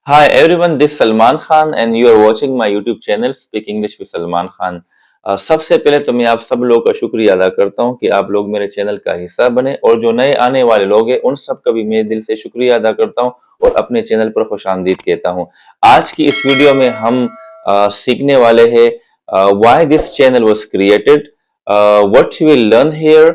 Hi everyone, this is Salman Khan and you are watching my YouTube channel Speak English with Salman Khan. सबसे पहले तो मैं आप सब लोगों का शुक्रिया अदा करता हूं कि आप लोग मेरे चैनल का हिस्सा बने और जो नए आने वाले लोग हैं उन सब का भी मैं दिल से शुक्रिया अदा करता हूं और अपने चैनल पर खुशामदीद कहता हूं। आज की इस वीडियो में हम सीखने वाले हैं why this channel was created, what you will learn here,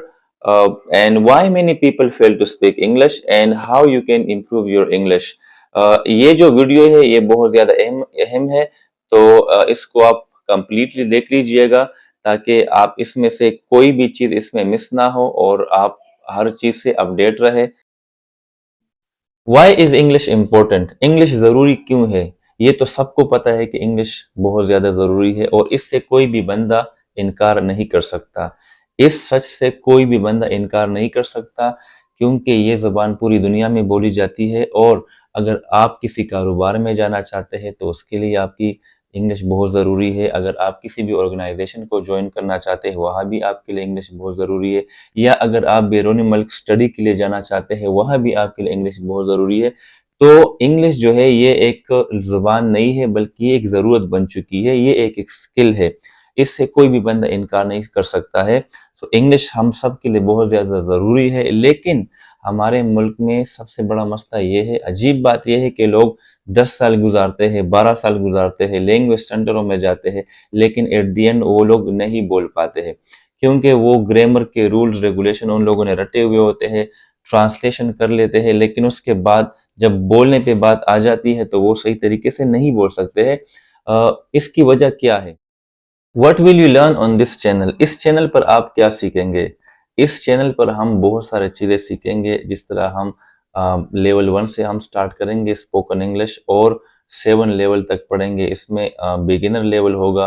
and why many people fail to speak English and how you can improve your English. ये जो वीडियो है ये बहुत ज़्यादा अहम अहम है, तो इसको आप कंप्लीटली देख लीजिएगा ताकि आप इसमें से कोई भी चीज़ इसमें मिस ना हो और आप हर चीज़ से अपडेट रहे। Why is English important? English ज़रूरी क्यों है? ये तो सबको पता है कि इंग्लिश बहुत ज़्यादा ज़रूरी है और इससे कोई भी बंदा इनकार नहीं कर सकता। इस सच से कोई भी बंदा इनकार नहीं कर सकता क्योंकि ये ज़बान पूरी दुनिया में बोली जाती है और अगर आप किसी कारोबार में जाना चाहते हैं तो उसके लिए आपकी इंग्लिश बहुत ज़रूरी है। अगर आप किसी भी ऑर्गेनाइजेशन को ज्वाइन करना चाहते हैं वहाँ भी आपके लिए इंग्लिश बहुत ज़रूरी है, या अगर आप बैरून मुल्क स्टडी के लिए जाना चाहते हैं वहाँ भी आपके लिए इंग्लिश बहुत ज़रूरी है। तो इंग्लिश जो है ये एक ज़ुबान नहीं है बल्कि ये एक ज़रूरत बन चुकी है, ये एक स्किल है, इससे कोई भी बंदा इनकार नहीं कर सकता है। तो इंग्लिश हम सब के लिए बहुत ज़्यादा ज़रूरी है, लेकिन हमारे मुल्क में सबसे बड़ा मसला ये है, अजीब बात यह है कि लोग 10 साल गुजारते हैं, 12 साल गुजारते हैं, लैंग्वेज सेंटरों में जाते हैं, लेकिन एट दी एंड वो लोग नहीं बोल पाते हैं क्योंकि वो ग्रामर के रूल्स रेगुलेशन उन लोगों ने रटे हुए होते हैं, ट्रांसलेशन कर लेते हैं, लेकिन उसके बाद जब बोलने पे बात आ जाती है तो वो सही तरीके से नहीं बोल सकते हैं। इसकी वजह क्या है? What will you learn on this channel? इस चैनल पर आप क्या सीखेंगे? इस चैनल पर हम बहुत सारे चीज़ें सीखेंगे, जिस तरह हम लेवल 1 से हम स्टार्ट करेंगे स्पोकन इंग्लिश और 7 लेवल तक पढ़ेंगे। इसमें बिगिनर लेवल होगा,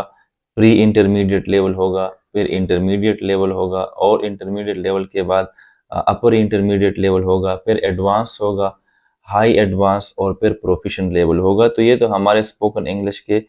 प्री इंटरमीडिएट लेवल होगा, फिर इंटरमीडिएट लेवल होगा और इंटरमीडिएट लेवल के बाद अपर इंटरमीडिएट लेवल होगा, फिर एडवांस होगा, हाई एडवांस और फिर प्रोफिशिएंट लेवल होगा। तो ये तो हमारे स्पोकन इंग्लिश के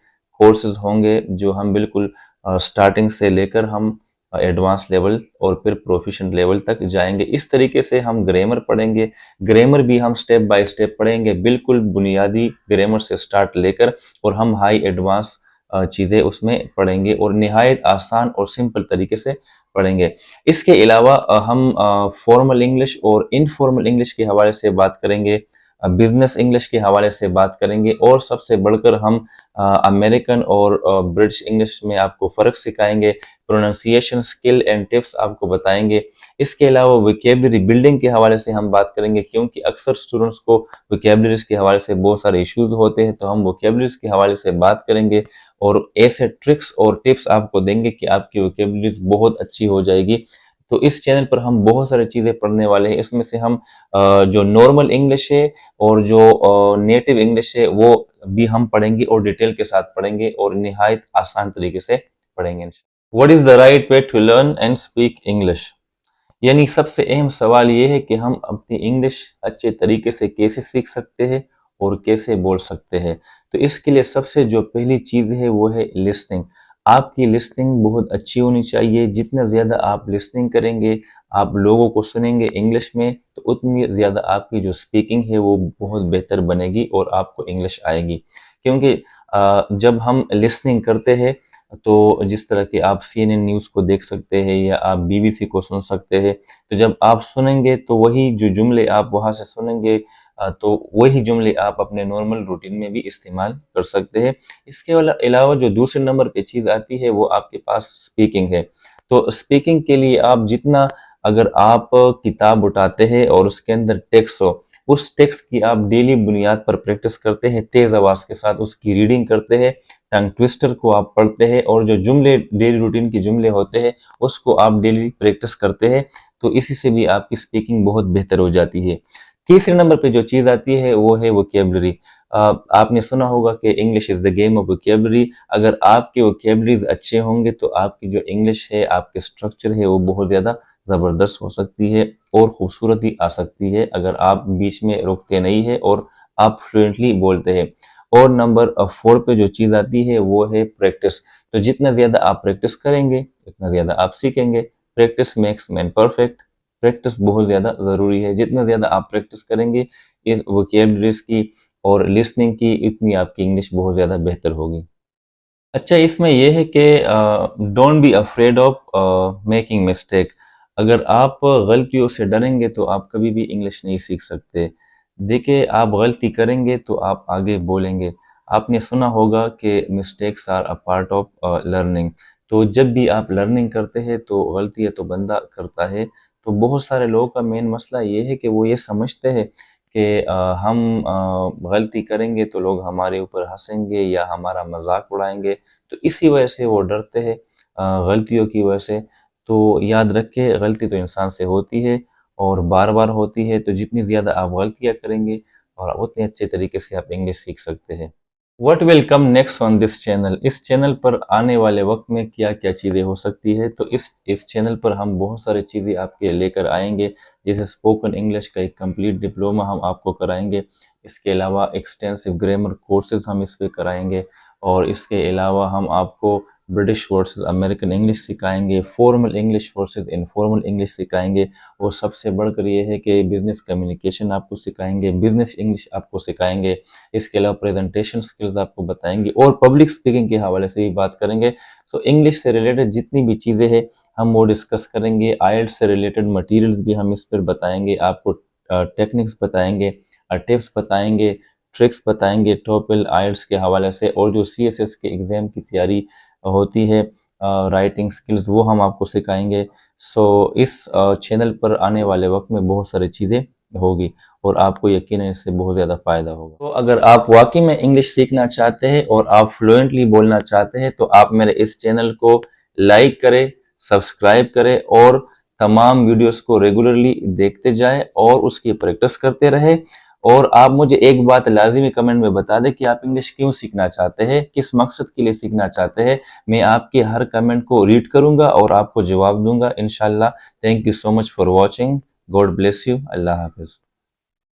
कोर्सेज होंगे जो हम बिल्कुल स्टार्टिंग से लेकर हम एडवांस लेवल और फिर प्रोफिशिएंट लेवल तक जाएंगे। इस तरीके से हम ग्रामर पढ़ेंगे, ग्रामर भी हम स्टेप बाय स्टेप पढ़ेंगे, बिल्कुल बुनियादी ग्रामर से स्टार्ट लेकर और हम हाई एडवांस चीज़ें उसमें पढ़ेंगे और निहायत आसान और सिंपल तरीके से पढ़ेंगे। इसके अलावा हम फॉर्मल इंग्लिश और इनफॉर्मल इंग्लिश के हवाले से बात करेंगे, बिजनेस इंग्लिश के हवाले से बात करेंगे और सबसे बढ़कर हम अमेरिकन और ब्रिटिश इंग्लिश में आपको फ़र्क सिखाएंगे, प्रोनाउंसिएशन स्किल एंड टिप्स आपको बताएंगे। इसके अलावा वोकैबुलरी बिल्डिंग के हवाले से हम बात करेंगे क्योंकि अक्सर स्टूडेंट्स को वोकैबुलरीज के हवाले से बहुत सारे इश्यूज होते हैं, तो हम वोकैबुलरीज के हवाले से बात करेंगे और ऐसे ट्रिक्स और टिप्स आपको देंगे कि आपकी वोकैबुलरीज बहुत अच्छी हो जाएगी। तो इस चैनल पर हम बहुत सारी चीज़ें पढ़ने वाले हैं। इसमें से हम जो नॉर्मल इंग्लिश है और जो नेटिव इंग्लिश है वो भी हम पढ़ेंगे और डिटेल के साथ पढ़ेंगे और निहायत आसान तरीके से पढ़ेंगे। What is the right way to learn and speak English? यानी सबसे अहम सवाल ये है कि हम अपनी इंग्लिश अच्छे तरीके से कैसे सीख सकते हैं और कैसे बोल सकते हैं। तो इसके लिए सबसे जो पहली चीज़ है वो है लिसनिंग। आपकी लिसनिंग बहुत अच्छी होनी चाहिए। जितना ज़्यादा आप लिसनिंग करेंगे, आप लोगों को सुनेंगे इंग्लिश में, तो उतनी ज़्यादा आपकी जो स्पीकिंग है वो बहुत बेहतर बनेगी और आपको इंग्लिश आएगी। क्योंकि जब हम लिसनिंग करते हैं तो जिस तरह के आप CNN न्यूज़ को देख सकते हैं या आप BBC को सुन सकते हैं, तो जब आप सुनेंगे तो वही जो जुमले आप वहाँ से सुनेंगे तो वही जुमले आप अपने नॉर्मल रूटीन में भी इस्तेमाल कर सकते हैं। इसके अलावा जो दूसरे नंबर पे चीज़ आती है वो आपके पास स्पीकिंग है। तो स्पीकिंग के लिए आप जितना, अगर आप किताब उठाते हैं और उसके अंदर टेक्स्ट हो, उस टेक्स्ट की आप डेली बुनियाद पर प्रैक्टिस करते हैं, तेज़ आवाज़ के साथ उसकी रीडिंग करते हैं, टंग ट्विस्टर को आप पढ़ते हैं और जो जुमले डेली रूटीन के जुमले होते हैं उसको आप डेली प्रैक्टिस करते हैं, तो इसी से भी आपकी स्पीकिंग बहुत बेहतर हो जाती है। तीसरे नंबर पे जो चीज़ आती है वो है वोकैबुलरी। आपने सुना होगा कि English is the game of vocabulary. अगर आपके वोकैबुलरीज अच्छे होंगे तो आपकी जो इंग्लिश है, आपके स्ट्रक्चर है वो बहुत ज़्यादा ज़बरदस्त हो सकती है और खूबसूरती आ सकती है अगर आप बीच में रुकते नहीं है और आप फ्लुएंटली बोलते हैं। और नंबर 4 पे जो चीज़ आती है वो है प्रैक्टिस। तो जितना ज़्यादा आप प्रैक्टिस करेंगे उतना ज़्यादा आप सीखेंगे। Practice makes man perfect. Practice बहुत ज़्यादा ज़रूरी है। जितना ज़्यादा आप प्रैक्टिस करेंगे इस वोकैबुलरीज की اور لسننگ کی اتنی آپ کی انگلش بہت زیادہ بہتر ہوگی۔ اچھا، اس میں یہ ہے کہ don't be afraid of making mistake. اگر آپ غلطیوں سے ڈریں گے تو آپ کبھی بھی انگلش نہیں سیکھ سکتے۔ دیکھیں، آپ غلطی کریں گے تو آپ آگے بولیں گے۔ آپ نے سنا ہوگا کہ mistakes are a part of learning. تو جب بھی آپ لرننگ کرتے ہیں تو غلطیاں تو بندہ کرتا ہے۔ تو بہت سارے لوگوں کا مین مسئلہ یہ ہے کہ وہ یہ سمجھتے ہیں کہ ہم غلطی کریں گے تو لوگ ہمارے اوپر ہنسیں گے یا ہمارا مذاق اڑائیں گے، تو اسی وجہ سے وہ ڈرتے ہیں غلطیوں کی وجہ سے۔ تو یاد رکھے، غلطی تو انسان سے ہوتی ہے اور بار بار ہوتی ہے، تو جتنی زیادہ آپ غلطیاں کریں گے اور اتنے اچھے طریقے سے آپ انگلش سیکھ سکتے ہیں۔ What will come next on this channel؟ اس چینل پر آنے والے وقت میں کیا کیا چیزیں ہو سکتی ہے؟ تو اس چینل پر ہم بہت سارے چیزیں آپ کے لے کر آئیں گے، جیسے اسپوکن انگلش کا ایک کمپلیٹ ڈپلومہ ہم آپ کو کرائیں گے۔ اس کے علاوہ ایکسٹینسو گرامر کورسز ہم اس پہ کرائیں گے، اور اس کے علاوہ ہم آپ کو برٹش ورسز امریکن انگلش سکھائیں گے، formal English versus informal English سکھائیں گے، اور سب سے بڑھ کر یہ ہے کہ بزنس کمیونیکیشن آپ کو سکھائیں گے، بزنس انگلش آپ کو سکھائیں گے۔ اس کے علاوہ پریزنٹیشن سکلز آپ کو بتائیں گے، اور پبلک اسپیکنگ کے حوالے سے بھی بات کریں گے۔ سو انگلش سے ریلیٹڈ جتنی بھی چیزیں ہیں ہم وہ ڈسکس کریں گے۔ آئلٹ سے ریلیٹڈ مٹیریلز بھی ہم اس پر بتائیں گے، آپ کو ٹیکنکس بتائیں گے، ٹپس بتائیں گے، ٹرکس بتائیں گے ٹوپل آئلٹس کے حوالے سے، اور جو CSS کے ایگزام کی تیاری ہوتی ہے، رائٹنگ سکلز، وہ ہم آپ کو سکھائیں گے۔ سو اس چینل پر آنے والے وقت میں بہت ساری چیزیں ہوگی، اور آپ کو یقیناً اس سے بہت زیادہ فائدہ ہوگا۔ تو اگر آپ واقعی میں انگلش سیکھنا چاہتے ہیں اور آپ فلوئنٹلی بولنا چاہتے ہیں تو آپ میرے اس چینل کو لائک کریں، سبسکرائب کریں، اور تمام ویڈیوز کو ریگولرلی دیکھتے جائیں اور اس کی پریکٹس کرتے رہیں۔ اور آپ مجھے ایک بات لازمی کمنٹ میں بتا دیں کہ آپ انگلش کیوں سیکھنا چاہتے ہیں، کس مقصد کے لیے سیکھنا چاہتے ہیں۔ میں آپ کے ہر کمنٹ کو ریڈ کروں گا اور آپ کو جواب دوں گا انشاءاللہ۔ Thank you so much for watching. God bless you. اللہ حافظ۔